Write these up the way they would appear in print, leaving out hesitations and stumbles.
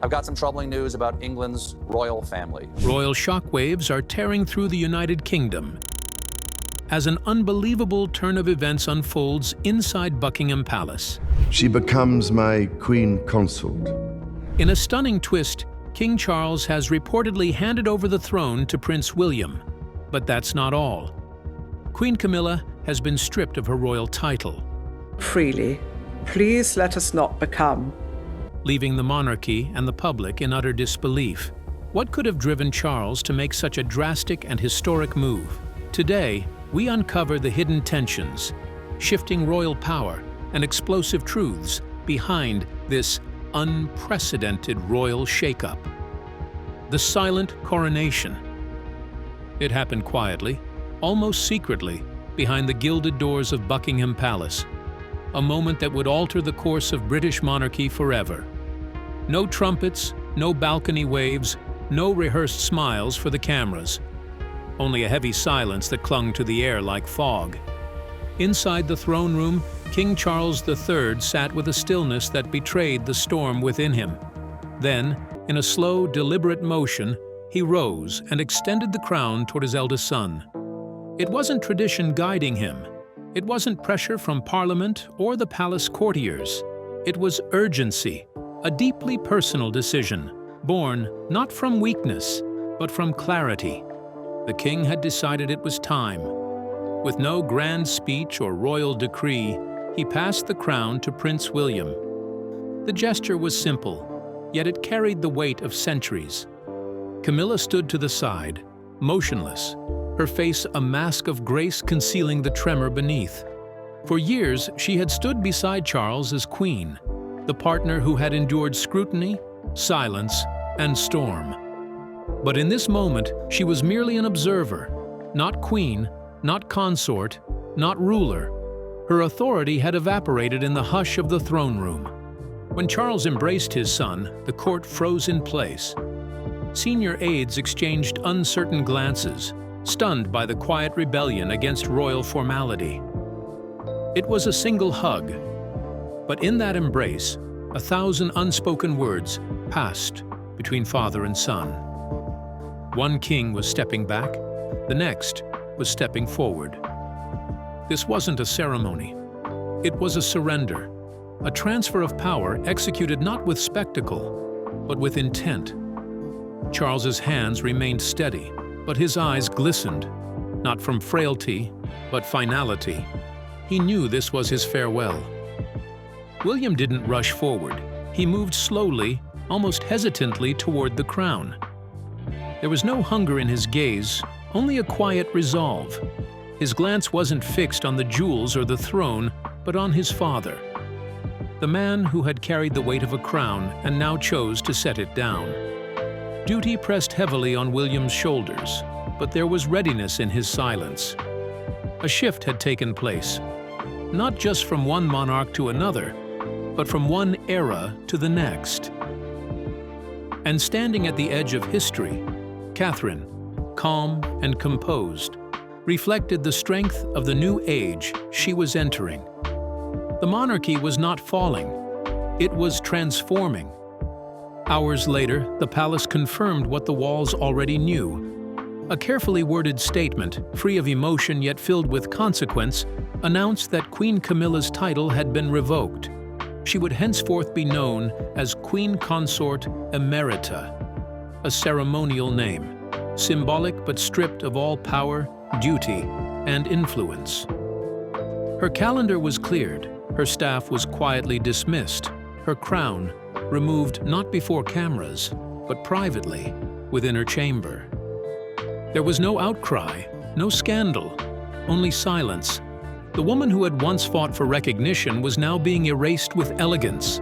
I've got some troubling news about England's royal family. Royal shockwaves are tearing through the United Kingdom as an unbelievable turn of events unfolds inside Buckingham Palace. She becomes my queen consort. In a stunning twist, King Charles has reportedly handed over the throne to Prince William. But that's not all. Queen Camilla has been stripped of her royal title, freely. Please let us not become. Leaving the monarchy and the public in utter disbelief. What could have driven Charles to make such a drastic and historic move? Today, we uncover the hidden tensions, shifting royal power, and explosive truths behind this unprecedented royal shakeup. The silent coronation. It happened quietly, almost secretly, behind the gilded doors of Buckingham Palace. A moment that would alter the course of British monarchy forever. No trumpets, no balcony waves, no rehearsed smiles for the cameras. Only a heavy silence that clung to the air like fog. Inside the throne room, King Charles III sat with a stillness that betrayed the storm within him. Then, in a slow, deliberate motion, he rose and extended the crown toward his eldest son. It wasn't tradition guiding him. It wasn't pressure from Parliament or the palace courtiers. It was urgency, a deeply personal decision, born not from weakness, but from clarity. The king had decided it was time. With no grand speech or royal decree, he passed the crown to Prince William. The gesture was simple, yet it carried the weight of centuries. Camilla stood to the side, motionless, her face a mask of grace concealing the tremor beneath. For years, she had stood beside Charles as queen, the partner who had endured scrutiny, silence, and storm. But in this moment, she was merely an observer, not queen, not consort, not ruler. Her authority had evaporated in the hush of the throne room. When Charles embraced his son, the court froze in place. Senior aides exchanged uncertain glances, stunned by the quiet rebellion against royal formality. It was a single hug, but in that embrace, 1,000 unspoken words passed between father and son. One king was stepping back, the next was stepping forward. This wasn't a ceremony. It was a surrender, a transfer of power executed not with spectacle, but with intent. Charles's hands remained steady, but his eyes glistened, not from frailty, but finality. He knew this was his farewell. William didn't rush forward. He moved slowly, almost hesitantly toward the crown. There was no hunger in his gaze, only a quiet resolve. His glance wasn't fixed on the jewels or the throne, but on his father. The man who had carried the weight of a crown and now chose to set it down. Duty pressed heavily on William's shoulders, but there was readiness in his silence. A shift had taken place, not just from one monarch to another, but from one era to the next. And standing at the edge of history, Catherine, calm and composed, reflected the strength of the new age she was entering. The monarchy was not falling, it was transforming. Hours later, the palace confirmed what the walls already knew. A carefully worded statement, free of emotion yet filled with consequence, announced that Queen Camilla's title had been revoked. She would henceforth be known as Queen Consort Emerita, a ceremonial name, symbolic but stripped of all power, duty, and influence. Her calendar was cleared, her staff was quietly dismissed, her crown removed not before cameras, but privately within her chamber. There was no outcry, no scandal, only silence. The woman who had once fought for recognition was now being erased with elegance.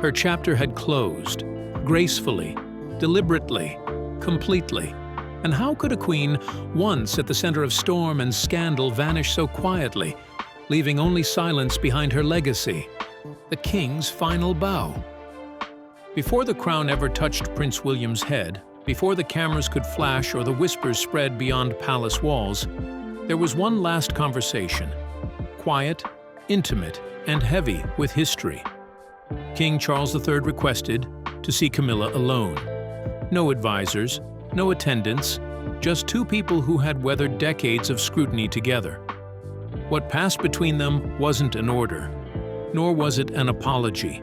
Her chapter had closed, gracefully, deliberately, completely. And how could a queen, once at the center of storm and scandal, vanish so quietly, leaving only silence behind her legacy? The king's final bow. Before the crown ever touched Prince William's head, before the cameras could flash or the whispers spread beyond palace walls, there was one last conversation. Quiet, intimate, and heavy with history. King Charles III requested to to see Camilla alone. No advisors, no attendants, just two people who had weathered decades of scrutiny together. What passed between them wasn't an order, nor was it an apology.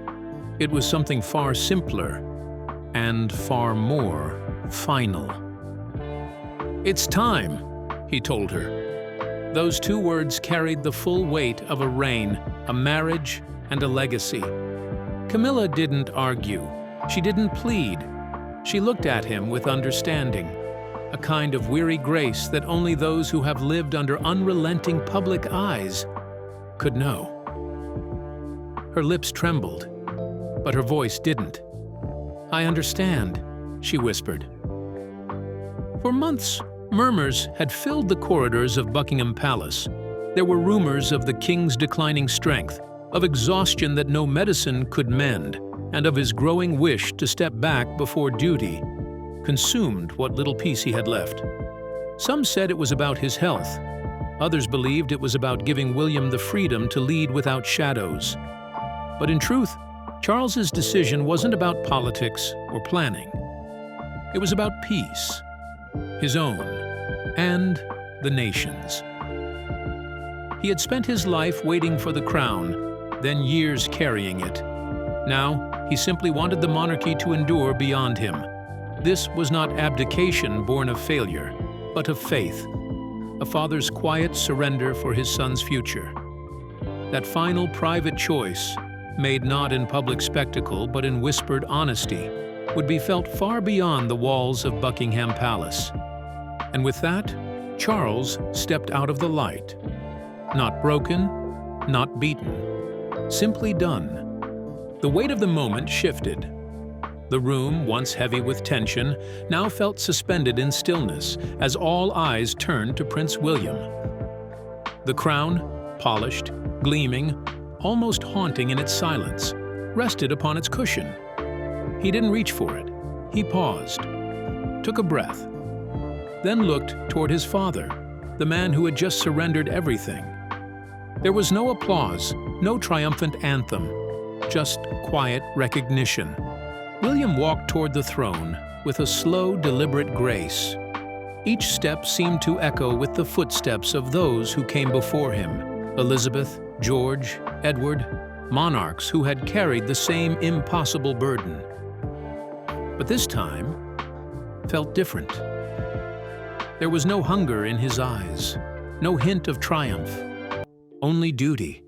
It was something far simpler and far more final. "It's time," he told her. Those two words carried the full weight of a reign, a marriage, and a legacy. Camilla didn't argue. She didn't plead. She looked at him with understanding, a kind of weary grace that only those who have lived under unrelenting public eyes could know. Her lips trembled, but her voice didn't. "I understand," she whispered. For months, murmurs had filled the corridors of Buckingham Palace. There were rumors of the king's declining strength, of exhaustion that no medicine could mend, and of his growing wish to step back before duty consumed what little peace he had left. Some said it was about his health. Others believed it was about giving William the freedom to lead without shadows. But in truth, Charles's decision wasn't about politics or planning. It was about peace, his own, and the nation's. He had spent his life waiting for the crown, then years carrying it. Now, he simply wanted the monarchy to endure beyond him. This was not abdication born of failure, but of faith, a father's quiet surrender for his son's future. That final private choice, made not in public spectacle but in whispered honesty, would be felt far beyond the walls of Buckingham Palace. And with that, Charles stepped out of the light. Not broken, not beaten, simply done. The weight of the moment shifted. The room, once heavy with tension, now felt suspended in stillness as all eyes turned to Prince William. The crown, polished, gleaming, almost haunting in its silence, rested upon its cushion. He didn't reach for it. He paused, took a breath, then looked toward his father, the man who had just surrendered everything. There was no applause, no triumphant anthem, just quiet recognition. William walked toward the throne with a slow, deliberate grace. Each step seemed to echo with the footsteps of those who came before him: Elizabeth, George, Edward, monarchs who had carried the same impossible burden. But this time felt different. There was no hunger in his eyes, no hint of triumph, only duty,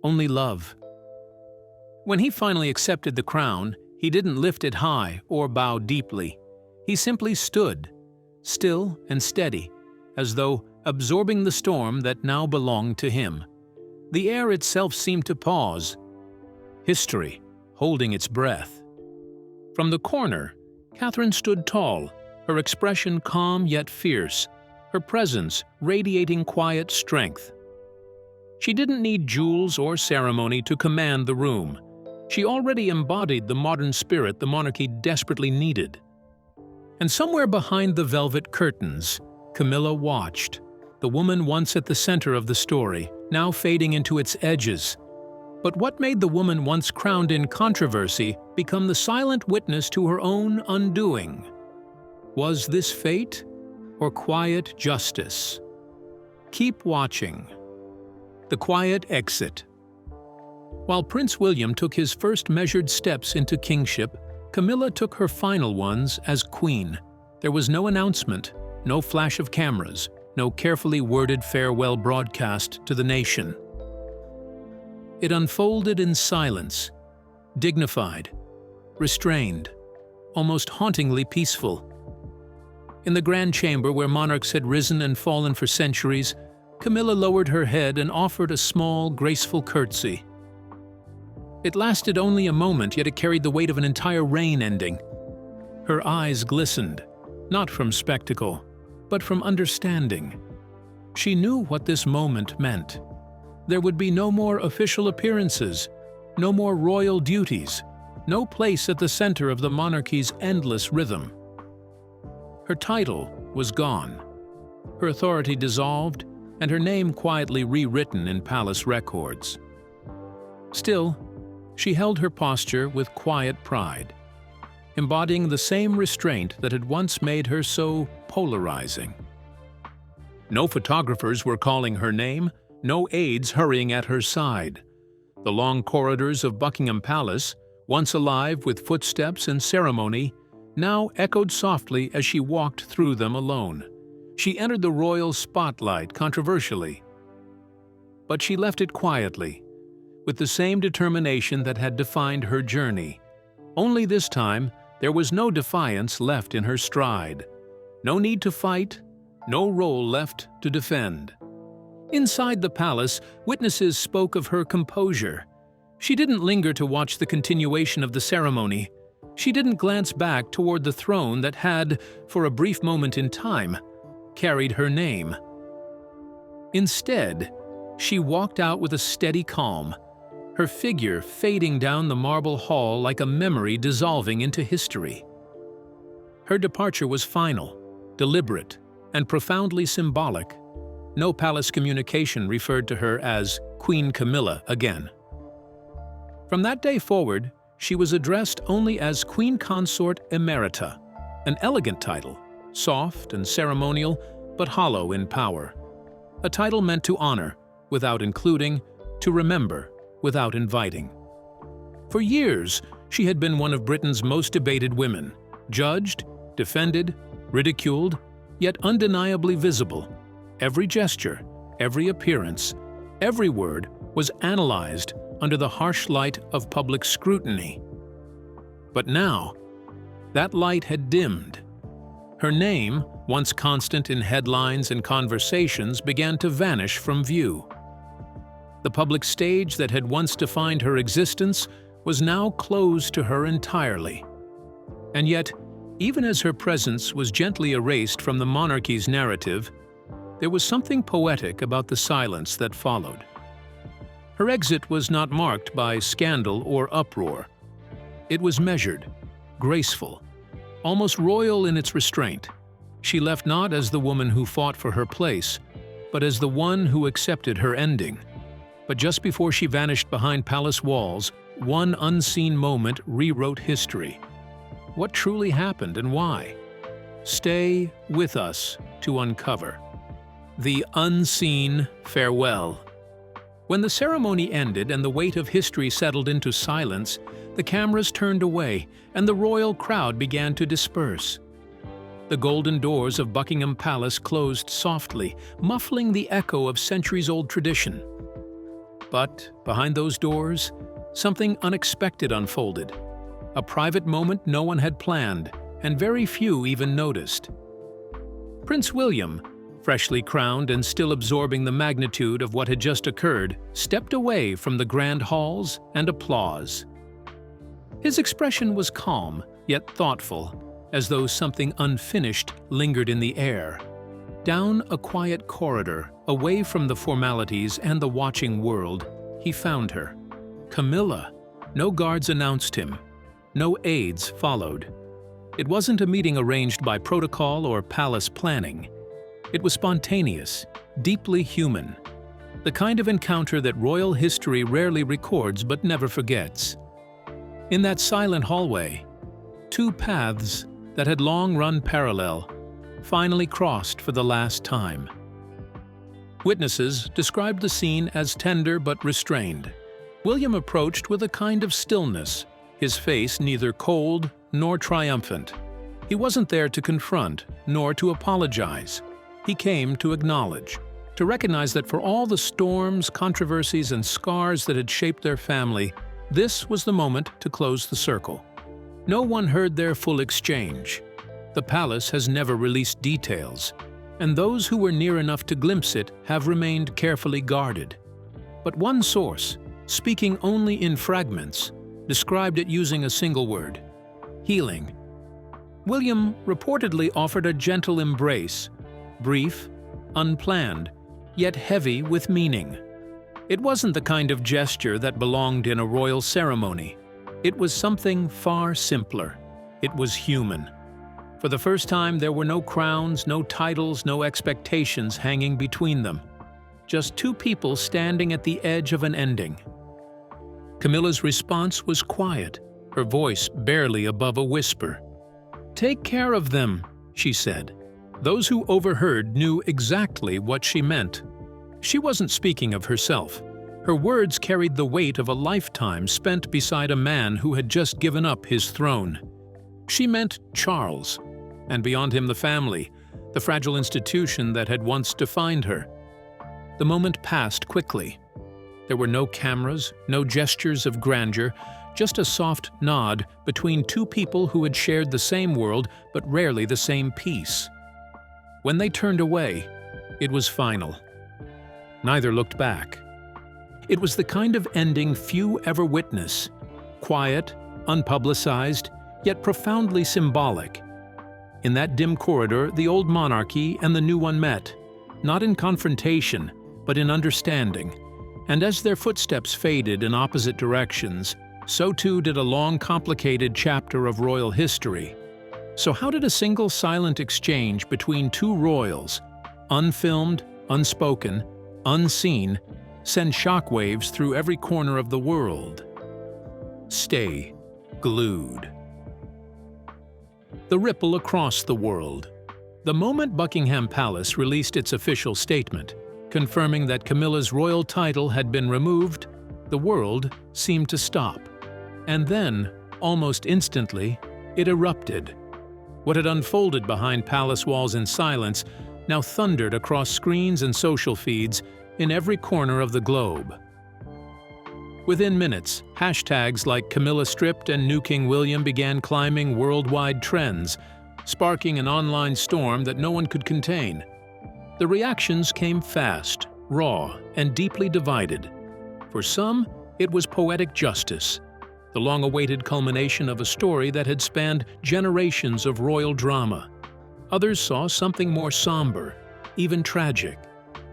only love. When he finally accepted the crown, he didn't lift it high or bow deeply. He simply stood, still and steady, as though absorbing the storm that now belonged to him. The air itself seemed to pause, history holding its breath. From the corner, Catherine stood tall, her expression calm yet fierce, her presence radiating quiet strength. She didn't need jewels or ceremony to command the room. She already embodied the modern spirit the monarchy desperately needed. And somewhere behind the velvet curtains, Camilla watched, the woman once at the center of the story, now fading into its edges. But what made the woman once crowned in controversy become the silent witness to her own undoing? Was this fate or quiet justice? Keep watching. The quiet exit. While Prince William took his first measured steps into kingship, Camilla took her final ones as queen. There was no announcement, no flash of cameras, no carefully worded farewell broadcast to the nation. It unfolded in silence, dignified, restrained, almost hauntingly peaceful. In the grand chamber where monarchs had risen and fallen for centuries, Camilla lowered her head and offered a small, graceful curtsy. It lasted only a moment, yet it carried the weight of an entire reign ending. Her eyes glistened, not from spectacle, but from understanding. She knew what this moment meant. There would be no more official appearances, no more royal duties, no place at the center of the monarchy's endless rhythm. Her title was gone, her authority dissolved, and her name quietly rewritten in palace records. Still, she held her posture with quiet pride. embodying the same restraint that had once made her so polarizing. No photographers were calling her name, no aides hurrying at her side. The long corridors of Buckingham Palace, once alive with footsteps and ceremony, now echoed softly as she walked through them alone. She entered the royal spotlight controversially, but she left it quietly, with the same determination that had defined her journey. Only this time, there was no defiance left in her stride. No need to fight, no role left to defend. Inside the palace, witnesses spoke of her composure. She didn't linger to watch the continuation of the ceremony. She didn't glance back toward the throne that had, for a brief moment in time, carried her name. Instead, she walked out with a steady calm, her figure fading down the marble hall like a memory dissolving into history. Her departure was final, deliberate, and profoundly symbolic. No palace communication referred to her as Queen Camilla again. From that day forward, she was addressed only as Queen Consort Emerita, an elegant title, soft and ceremonial, but hollow in power. A title meant to honor, without including, to remember, without inviting. For years, she had been one of Britain's most debated women, judged, defended, ridiculed, yet undeniably visible. Every gesture, every appearance, every word was analyzed under the harsh light of public scrutiny. But now, that light had dimmed. Her name, once constant in headlines and conversations, began to vanish from view. The public stage that had once defined her existence was now closed to her entirely. And yet, even as her presence was gently erased from the monarchy's narrative, there was something poetic about the silence that followed. Her exit was not marked by scandal or uproar. It was measured, graceful, almost royal in its restraint. She left not as the woman who fought for her place, but as the one who accepted her ending. But just before she vanished behind palace walls, one unseen moment rewrote history. What truly happened and why? Stay with us to uncover. The unseen farewell. When the ceremony ended and the weight of history settled into silence, the cameras turned away and the royal crowd began to disperse. The golden doors of Buckingham Palace closed softly, muffling the echo of centuries-old tradition. But behind those doors, something unexpected unfolded. A private moment no one had planned, and very few even noticed. Prince William, freshly crowned and still absorbing the magnitude of what had just occurred, stepped away from the grand halls and applause. His expression was calm, yet thoughtful, as though something unfinished lingered in the air. Down a quiet corridor, away from the formalities and the watching world, he found her. Camilla. No guards announced him. No aides followed. It wasn't a meeting arranged by protocol or palace planning. It was spontaneous, deeply human. The kind of encounter that royal history rarely records but never forgets. In that silent hallway, two paths that had long run parallel finally crossed for the last time. Witnesses described the scene as tender but restrained. William approached with a kind of stillness, his face neither cold nor triumphant. He wasn't there to confront, nor to apologize. He came to acknowledge, to recognize that for all the storms, controversies, and scars that had shaped their family, this was the moment to close the circle. No one heard their full exchange. The palace has never released details, and those who were near enough to glimpse it have remained carefully guarded. But one source, speaking only in fragments, described it using a single word: healing. William reportedly offered a gentle embrace, brief, unplanned, yet heavy with meaning. It wasn't the kind of gesture that belonged in a royal ceremony. It was something far simpler. It was human. For the first time, there were no crowns, no titles, no expectations hanging between them. Just two people standing at the edge of an ending. Camilla's response was quiet, her voice barely above a whisper. "Take care of them," she said. Those who overheard knew exactly what she meant. She wasn't speaking of herself. Her words carried the weight of a lifetime spent beside a man who had just given up his throne. She meant Charles, and beyond him the family, the fragile institution that had once defined her. The moment passed quickly. There were no cameras, no gestures of grandeur, just a soft nod between two people who had shared the same world but rarely the same peace. When they turned away, it was final. Neither looked back. It was the kind of ending few ever witness, quiet, unpublicized, yet profoundly symbolic. In that dim corridor, the old monarchy and the new one met, not in confrontation, but in understanding. And as their footsteps faded in opposite directions, so too did a long, complicated chapter of royal history. So how did a single silent exchange between two royals, unfilmed, unspoken, unseen, send shockwaves through every corner of the world? Stay glued. The ripple across the world. The moment Buckingham Palace released its official statement, confirming that Camilla's royal title had been removed, the world seemed to stop. And then, almost instantly, it erupted. What had unfolded behind palace walls in silence now thundered across screens and social feeds in every corner of the globe. Within minutes, hashtags like Camilla stripped and New King William began climbing worldwide trends, sparking an online storm that no one could contain. The reactions came fast, raw, and deeply divided. For some, it was poetic justice, the long-awaited culmination of a story that had spanned generations of royal drama. Others saw something more somber, even tragic,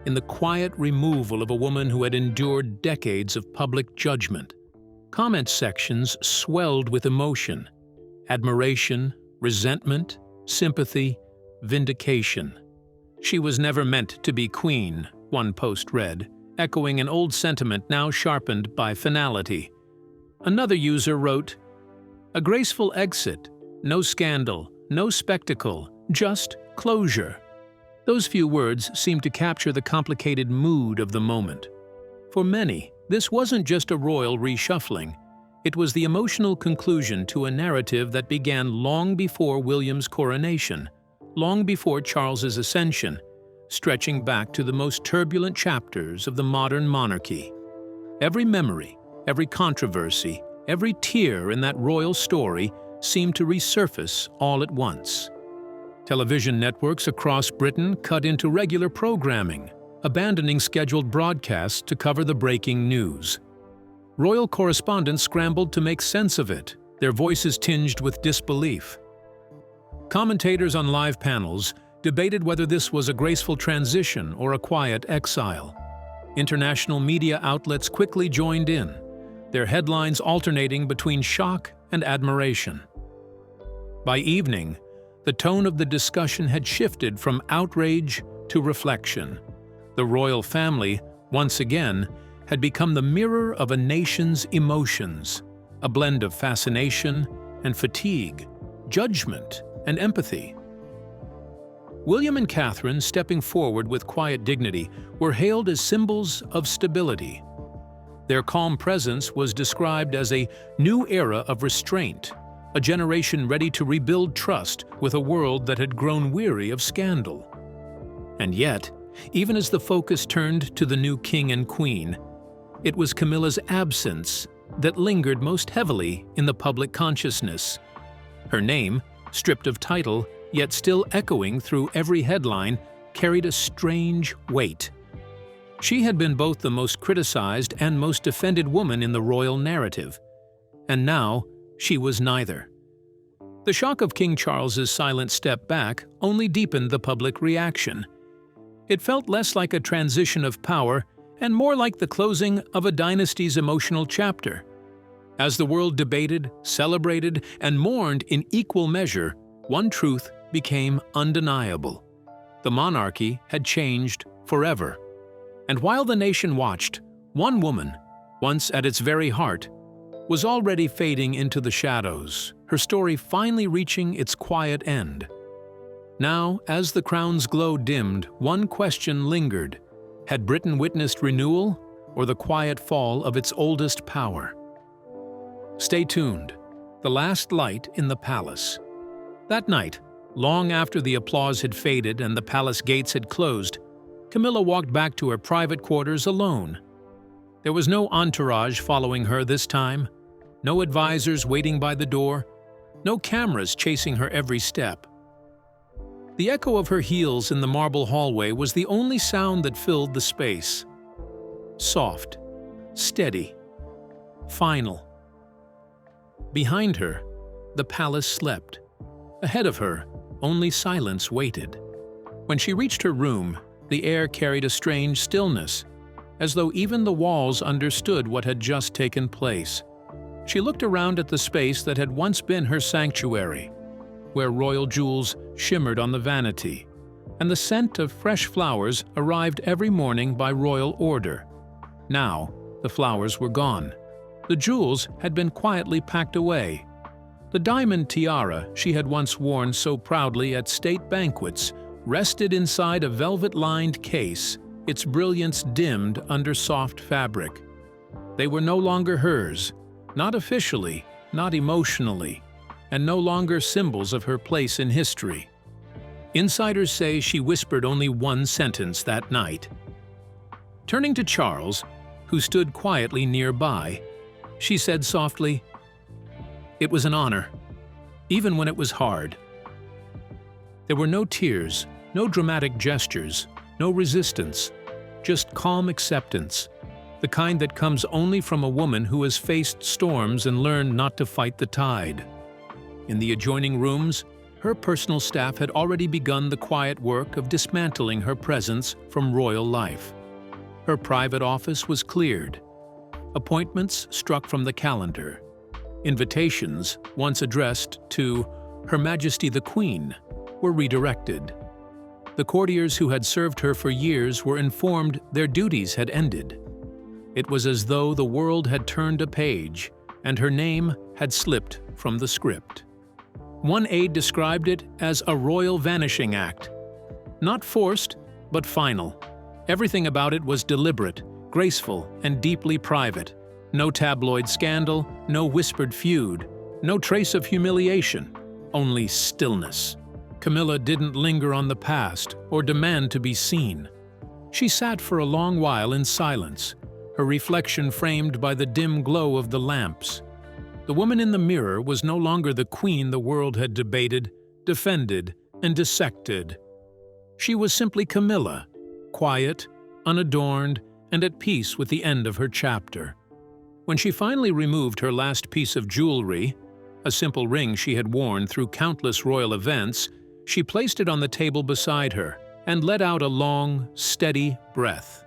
in the quiet removal of a woman who had endured decades of public judgment. Comment sections swelled with emotion, admiration, resentment, sympathy, vindication. "She was never meant to be queen," one post read, echoing an old sentiment now sharpened by finality. Another user wrote, "A graceful exit, no scandal, no spectacle, just closure." Those few words seemed to capture the complicated mood of the moment. For many, this wasn't just a royal reshuffling. It was the emotional conclusion to a narrative that began long before William's coronation, long before Charles's ascension, stretching back to the most turbulent chapters of the modern monarchy. Every memory, every controversy, every tear in that royal story seemed to resurface all at once. Television networks across Britain cut into regular programming, abandoning scheduled broadcasts to cover the breaking news. Royal correspondents scrambled to make sense of it, their voices tinged with disbelief. Commentators on live panels debated whether this was a graceful transition or a quiet exile. International media outlets quickly joined in, their headlines alternating between shock and admiration. By evening, the tone of the discussion had shifted from outrage to reflection. The royal family, once again, had become the mirror of a nation's emotions, a blend of fascination and fatigue, judgment and empathy. William and Catherine, stepping forward with quiet dignity, were hailed as symbols of stability. Their calm presence was described as a new era of restraint, a generation ready to rebuild trust with a world that had grown weary of scandal. And yet, even as the focus turned to the new king and queen, it was Camilla's absence that lingered most heavily in the public consciousness. Her name, stripped of title, yet still echoing through every headline, carried a strange weight. She had been both the most criticized and most defended woman in the royal narrative, and now she was neither. The shock of King Charles's silent step back only deepened the public reaction. It felt less like a transition of power and more like the closing of a dynasty's emotional chapter. As the world debated, celebrated, and mourned in equal measure, one truth became undeniable. The monarchy had changed forever. And while the nation watched, one woman, once at its very heart, was already fading into the shadows, her story finally reaching its quiet end. Now, as the crown's glow dimmed, one question lingered. Had Britain witnessed renewal or the quiet fall of its oldest power? Stay tuned. The last light in the palace. That night, long after the applause had faded and the palace gates had closed, Camilla walked back to her private quarters alone. There was no entourage following her this time, no advisors waiting by the door, no cameras chasing her every step. The echo of her heels in the marble hallway was the only sound that filled the space. Soft, steady, final. Behind her, the palace slept. Ahead of her, only silence waited. When she reached her room, the air carried a strange stillness, as though even the walls understood what had just taken place. She looked around at the space that had once been her sanctuary, where royal jewels shimmered on the vanity, and the scent of fresh flowers arrived every morning by royal order. Now, the flowers were gone. The jewels had been quietly packed away. The diamond tiara she had once worn so proudly at state banquets rested inside a velvet-lined case, its brilliance dimmed under soft fabric. They were no longer hers, not officially, not emotionally, and no longer symbols of her place in history. Insiders say she whispered only one sentence that night. Turning to Charles, who stood quietly nearby, she said softly, "It was an honor, even when it was hard." There were no tears, no dramatic gestures, no resistance, just calm acceptance, the kind that comes only from a woman who has faced storms and learned not to fight the tide. In the adjoining rooms, her personal staff had already begun the quiet work of dismantling her presence from royal life. Her private office was cleared. Appointments struck from the calendar. Invitations, once addressed to Her Majesty the Queen, were redirected. The courtiers who had served her for years were informed their duties had ended. It was as though the world had turned a page, and her name had slipped from the script. One aide described it as a royal vanishing act. Not forced, but final. Everything about it was deliberate, graceful, and deeply private. No tabloid scandal, no whispered feud, no trace of humiliation, only stillness. Camilla didn't linger on the past or demand to be seen. She sat for a long while in silence, her reflection framed by the dim glow of the lamps. The woman in the mirror was no longer the queen the world had debated, defended, and dissected. She was simply Camilla, quiet, unadorned, and at peace with the end of her chapter. When she finally removed her last piece of jewelry, a simple ring she had worn through countless royal events, she placed it on the table beside her and let out a long, steady breath.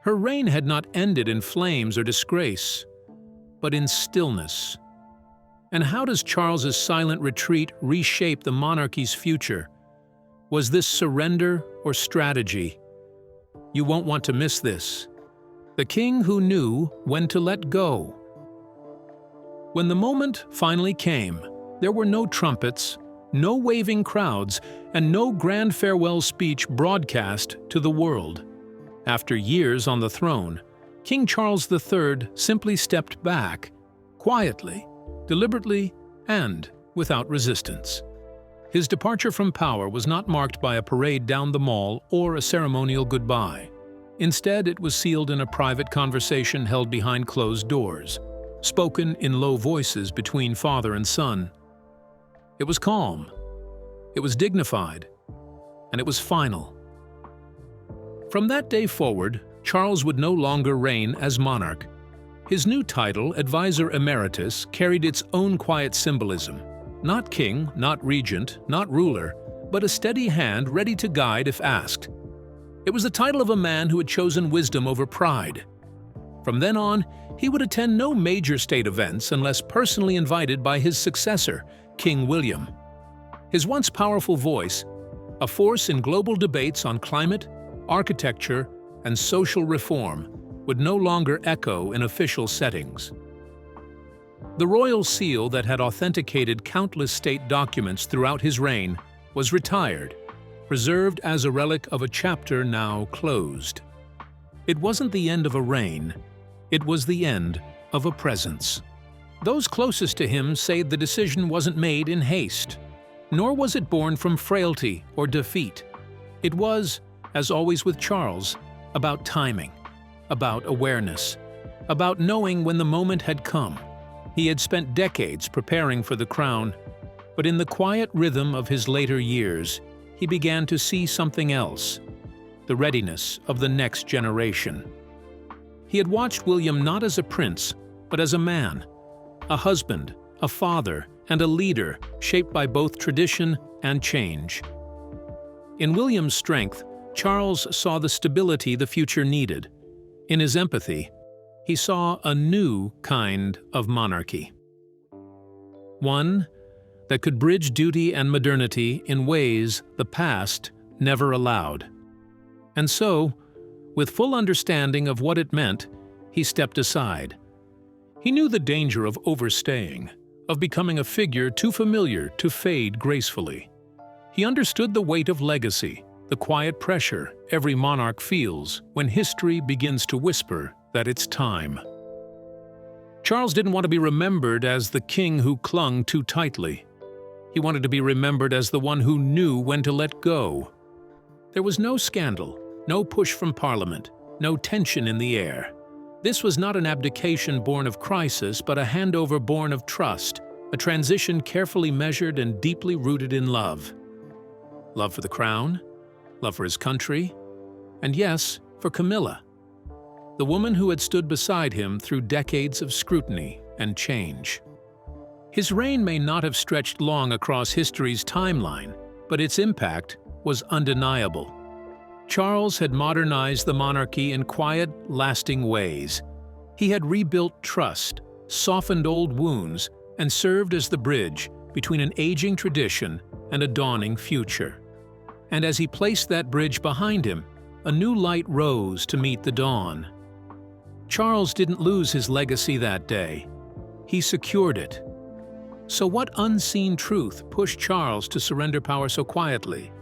Her reign had not ended in flames or disgrace, but in stillness. And how does Charles's silent retreat reshape the monarchy's future? Was this surrender or strategy? You won't want to miss this. The king who knew when to let go. When the moment finally came, there were no trumpets, no waving crowds, and no grand farewell speech broadcast to the world. After years on the throne, King Charles III simply stepped back, quietly, deliberately, and without resistance. His departure from power was not marked by a parade down the mall or a ceremonial goodbye. Instead, it was sealed in a private conversation held behind closed doors, spoken in low voices between father and son. It was calm, it was dignified, and it was final. From that day forward, Charles would no longer reign as monarch. His new title, Advisor Emeritus, carried its own quiet symbolism. Not king, not regent, not ruler, but a steady hand ready to guide if asked. It was the title of a man who had chosen wisdom over pride. From then on, he would attend no major state events unless personally invited by his successor, King William. His once powerful voice, a force in global debates on climate, architecture, and social reform, would no longer echo in official settings. The royal seal that had authenticated countless state documents throughout his reign was retired, preserved as a relic of a chapter now closed. It wasn't the end of a reign, it was the end of a presence. Those closest to him say the decision wasn't made in haste, nor was it born from frailty or defeat. It was, as always with Charles, about timing, about awareness, about knowing when the moment had come. He had spent decades preparing for the crown, but in the quiet rhythm of his later years, he began to see something else, the readiness of the next generation. He had watched William not as a prince, but as a man, a husband, a father, and a leader shaped by both tradition and change. In William's strength, Charles saw the stability the future needed. In his empathy, he saw a new kind of monarchy. One that could bridge duty and modernity in ways the past never allowed. And so, with full understanding of what it meant, he stepped aside. He knew the danger of overstaying, of becoming a figure too familiar to fade gracefully. He understood the weight of legacy, the quiet pressure every monarch feels when history begins to whisper that it's time. Charles didn't want to be remembered as the king who clung too tightly. He wanted to be remembered as the one who knew when to let go. There was no scandal, no push from Parliament, no tension in the air. This was not an abdication born of crisis, but a handover born of trust, a transition carefully measured and deeply rooted in love. Love for the crown, love for his country, and yes, for Camilla, the woman who had stood beside him through decades of scrutiny and change. His reign may not have stretched long across history's timeline, but its impact was undeniable. Charles had modernized the monarchy in quiet, lasting ways. He had rebuilt trust, softened old wounds, and served as the bridge between an aging tradition and a dawning future. And as he placed that bridge behind him, a new light rose to meet the dawn. Charles didn't lose his legacy that day. He secured it. So what unseen truth pushed Charles to surrender power so quietly?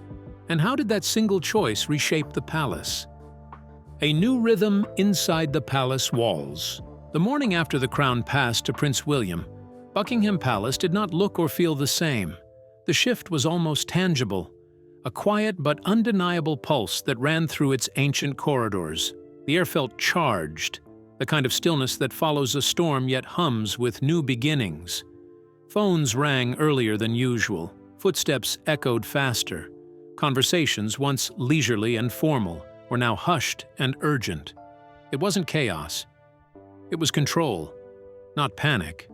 And how did that single choice reshape the palace? A new rhythm inside the palace walls. The morning after the crown passed to Prince William, Buckingham Palace did not look or feel the same. The shift was almost tangible, a quiet but undeniable pulse that ran through its ancient corridors. The air felt charged, the kind of stillness that follows a storm yet hums with new beginnings. Phones rang earlier than usual, footsteps echoed faster. Conversations, once leisurely and formal, were now hushed and urgent. It wasn't chaos. It was control, not panic,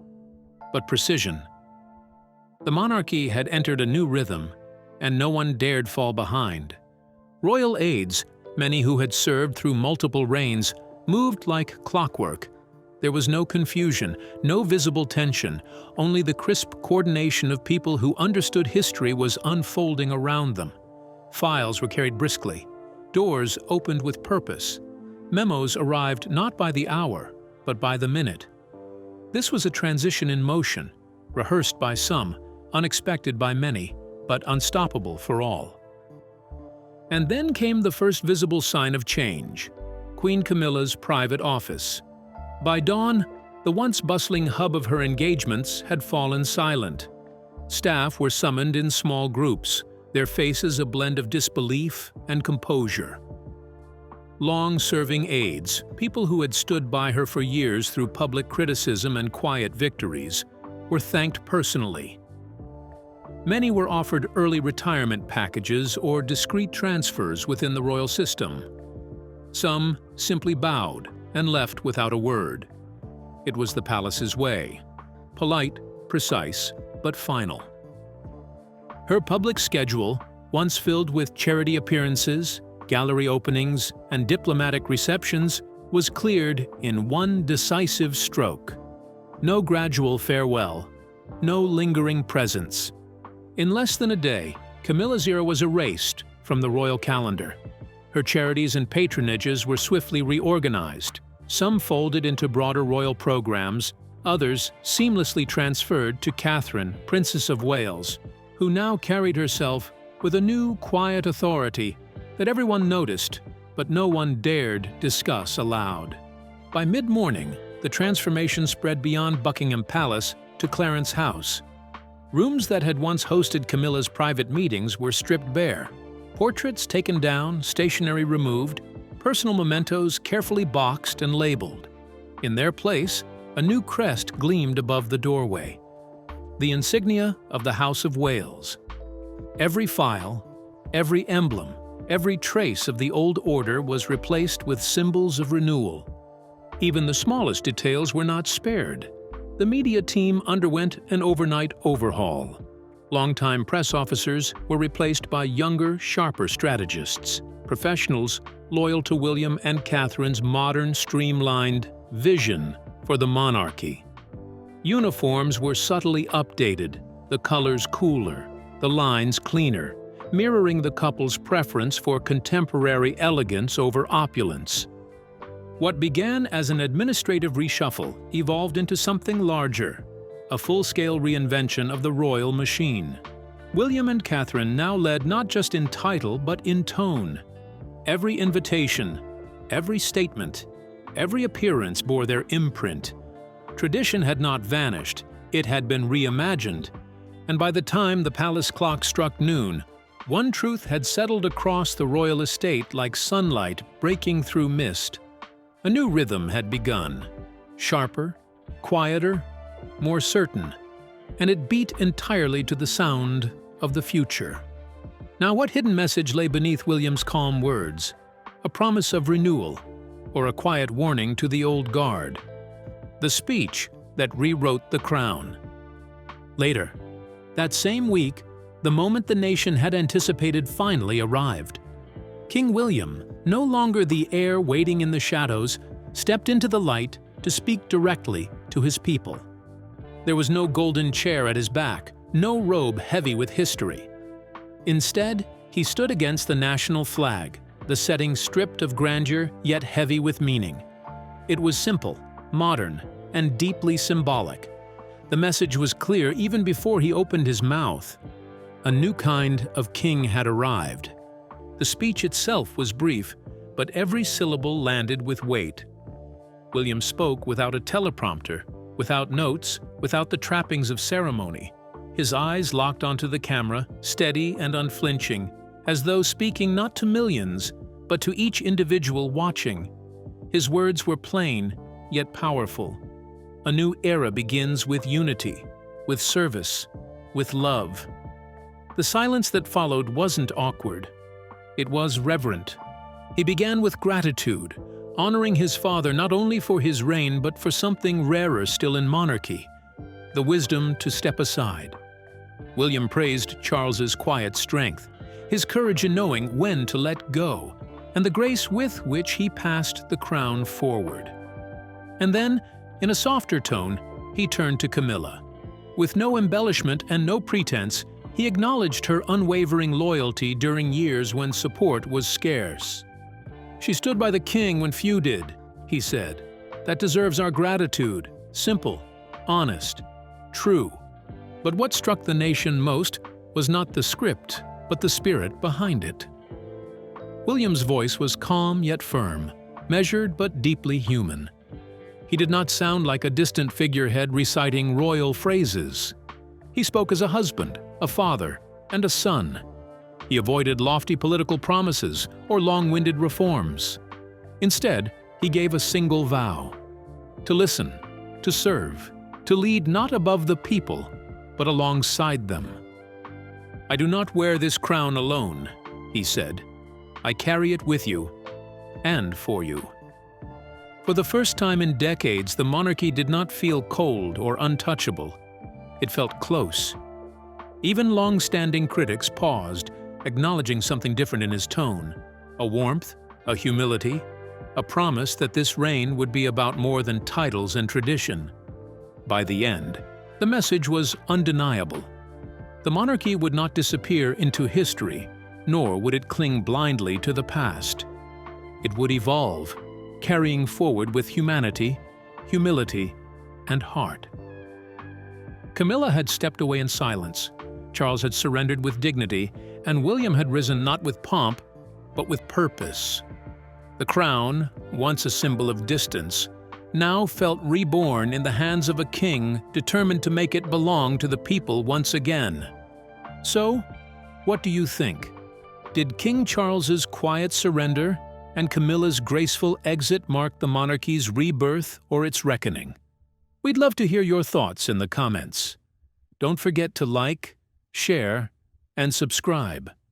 but precision. The monarchy had entered a new rhythm, and no one dared fall behind. Royal aides, many who had served through multiple reigns, moved like clockwork. There was no confusion, no visible tension, only the crisp coordination of people who understood history was unfolding around them. Files were carried briskly. Doors opened with purpose. Memos arrived not by the hour, but by the minute. This was a transition in motion, rehearsed by some, unexpected by many, but unstoppable for all. And then came the first visible sign of change: Queen Camilla's private office. By dawn, the once bustling hub of her engagements had fallen silent. Staff were summoned in small groups, their faces a blend of disbelief and composure. Long-serving aides, people who had stood by her for years through public criticism and quiet victories, were thanked personally. Many were offered early retirement packages or discreet transfers within the royal system. Some simply bowed and left without a word. It was the palace's way: polite, precise, but final. Her public schedule, once filled with charity appearances, gallery openings, and diplomatic receptions, was cleared in one decisive stroke. No gradual farewell, no lingering presence. In less than a day, Camilla's era was erased from the royal calendar. Her charities and patronages were swiftly reorganized, some folded into broader royal programs, Others seamlessly transferred to Catherine, Princess of Wales, who now carried herself with a new, quiet authority that everyone noticed, but no one dared discuss aloud. By mid-morning, the transformation spread beyond Buckingham Palace to Clarence House. Rooms that had once hosted Camilla's private meetings were stripped bare, portraits taken down, stationery removed, personal mementos carefully boxed and labeled. In their place, a new crest gleamed above the doorway, the insignia of the House of Wales. Every file, every emblem, every trace of the old order was replaced with symbols of renewal. Even the smallest details were not spared. The media team underwent an overnight overhaul. Longtime press officers were replaced by younger, sharper strategists, professionals loyal to William and Catherine's modern, streamlined vision for the monarchy. Uniforms were subtly updated, the colors cooler, the lines cleaner, mirroring the couple's preference for contemporary elegance over opulence. What began as an administrative reshuffle evolved into something larger, a full-scale reinvention of the royal machine. William and Catherine now led not just in title but in tone. Every invitation, every statement, every appearance bore their imprint. Tradition had not vanished, it had been reimagined, and by the time the palace clock struck noon, one truth had settled across the royal estate like sunlight breaking through mist. A new rhythm had begun, sharper, quieter, more certain, and it beat entirely to the sound of the future. Now, what hidden message lay beneath William's calm words? A promise of renewal, or a quiet warning to the old guard? The speech that rewrote the crown. Later, that same week, the moment the nation had anticipated finally arrived. King William, no longer the heir waiting in the shadows, stepped into the light to speak directly to his people. There was no golden chair at his back, no robe heavy with history. Instead, he stood against the national flag, the setting stripped of grandeur yet heavy with meaning. It was simple, modern, and deeply symbolic. The message was clear even before he opened his mouth. A new kind of king had arrived. The speech itself was brief, but every syllable landed with weight. William spoke without a teleprompter, without notes, without the trappings of ceremony. His eyes locked onto the camera, steady and unflinching, as though speaking not to millions, but to each individual watching. His words were plain, yet powerful. A new era begins with unity, with service, with love. The silence that followed wasn't awkward. It was reverent. He began with gratitude, honoring his father not only for his reign but for something rarer still in monarchy, the wisdom to step aside. William praised Charles's quiet strength, his courage in knowing when to let go, and the grace with which he passed the crown forward. And then, in a softer tone, he turned to Camilla. With no embellishment and no pretense, he acknowledged her unwavering loyalty during years when support was scarce. "She stood by the king when few did," he said. "That deserves our gratitude. Simple, honest, true." But what struck the nation most was not the script, but the spirit behind it. William's voice was calm yet firm, measured but deeply human. He did not sound like a distant figurehead reciting royal phrases. He spoke as a husband, a father, and a son. He avoided lofty political promises or long-winded reforms. Instead, he gave a single vow: to listen, to serve, to lead not above the people, but alongside them. "I do not wear this crown alone," he said. "I carry it with you, and for you." For the first time in decades, the monarchy did not feel cold or untouchable. It felt close. Even long-standing critics paused, acknowledging something different in his tone: a warmth, a humility, a promise that this reign would be about more than titles and tradition. By the end, the message was undeniable. The monarchy would not disappear into history, nor would it cling blindly to the past. It would evolve, carrying forward with humanity, humility, and heart. Camilla had stepped away in silence, Charles had surrendered with dignity, and William had risen not with pomp, but with purpose. The crown, once a symbol of distance, now felt reborn in the hands of a king determined to make it belong to the people once again. So, what do you think? Did King Charles's quiet surrender and Camilla's graceful exit mark the monarchy's rebirth or its reckoning? We'd love to hear your thoughts in the comments. Don't forget to like, share, and subscribe.